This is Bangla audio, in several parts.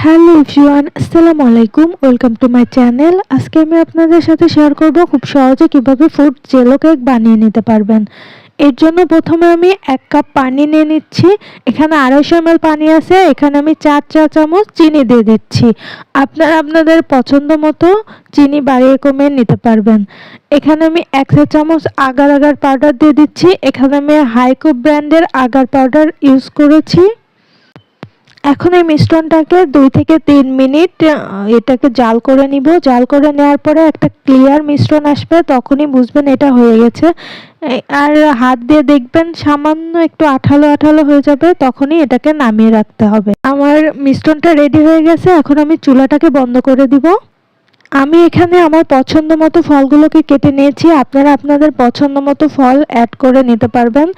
হ্যালো এভরিওয়ান, আসসালামু আলাইকুম। Welcome to my channel. আজকে আমি আপনাদের সাথে শেয়ার করব খুব সহজে কিভাবে ফ্রুট জেলো কেক বানিয়ে নিতে পারবেন। এর জন্য প্রথমে আমি 1 কাপ পানি নিয়ে নিচ্ছি। এখানে 250 ml পানি আছে। এখানে আমি 4 চা চামচ চিনি দিয়ে দিচ্ছি। আপনারা আপনাদের পছন্দ মতো চিনি বাড়িয়ে কমিয়ে নিতে পারবেন। এখানে আমি 1 চা চামচ আগার আগার পাউডার দিয়ে দিচ্ছি। এখানে আমি হাইকো ব্র্যান্ডের আগার পাউডার ইউজ করেছি। এখন এই মিশ্রণটাকে 2 থেকে 3 মিনিট এটাকে জাল করে নিব। জাল করে নেওয়ার পরে একটা ক্লিয়ার মিশ্রণ আসবে, তখনই বুঝবেন এটা হয়ে গেছে। আর হাত দিয়ে দেখবেন সামান্য একটু আঠালো আঠালো হয়ে যাবে, তখনই এটাকে নামিয়ে রাখতে হবে। আমার মিশ্রণটা রেডি হয়ে গেছে। এখন আমি চুলাটাকে বন্ধ করে দিব। আমি এখানে আমার পছন্দ মতো ফলগুলোকে কেটে নিয়েছি। আপনারা আপনাদের পছন্দ মতো ফল অ্যাড করে নিতে পারবেন।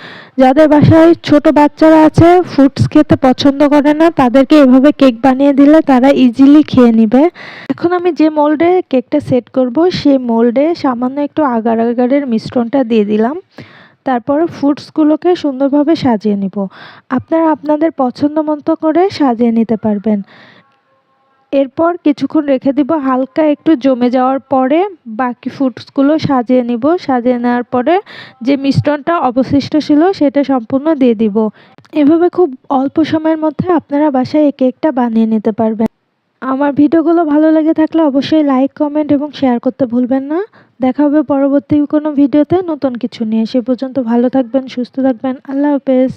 যাদের বাসায় ছোট বাচ্চারা আছে, ফ্রুটস খেতে পছন্দ করে না, তাদেরকে এভাবে কেক বানিয়ে দিলে তারা ইজিলি খেয়ে নিবে। এখন আমি যে মোল্ডে কেকটা সেট করব, সেই মোল্ডে সামান্য একটু আগার আগারের মিশ্রণটা দিয়ে দিলাম। তারপরে ফ্রুটসগুলোকে সুন্দরভাবে সাজিয়ে নিব। আপনারা আপনাদের পছন্দ মতো করে সাজিয়ে নিতে পারবেন। এরপর কিছুক্ষণ রেখে দিব। হালকা একটু জমে যাওয়ার পরে বাকি ফ্রুটসগুলো সাজিয়ে নিব। সাজিয়ে নেওয়ার পরে যে মিশ্রণটা অবশিষ্ট ছিল সেটা সম্পূর্ণ দিয়ে দিব। এভাবে খুব অল্প সময়ের মধ্যে আপনারা বাসায় এই কেকটা বানিয়ে নিতে পারবেন। আমার ভিডিওগুলো ভালো লেগে থাকলে অবশ্যই লাইক, কমেন্ট এবং শেয়ার করতে ভুলবেন না। দেখা হবে পরবর্তী কোনো ভিডিওতে নতুন কিছু নিয়ে। সে পর্যন্ত ভালো থাকবেন, সুস্থ থাকবেন। আল্লাহ হাফেজ।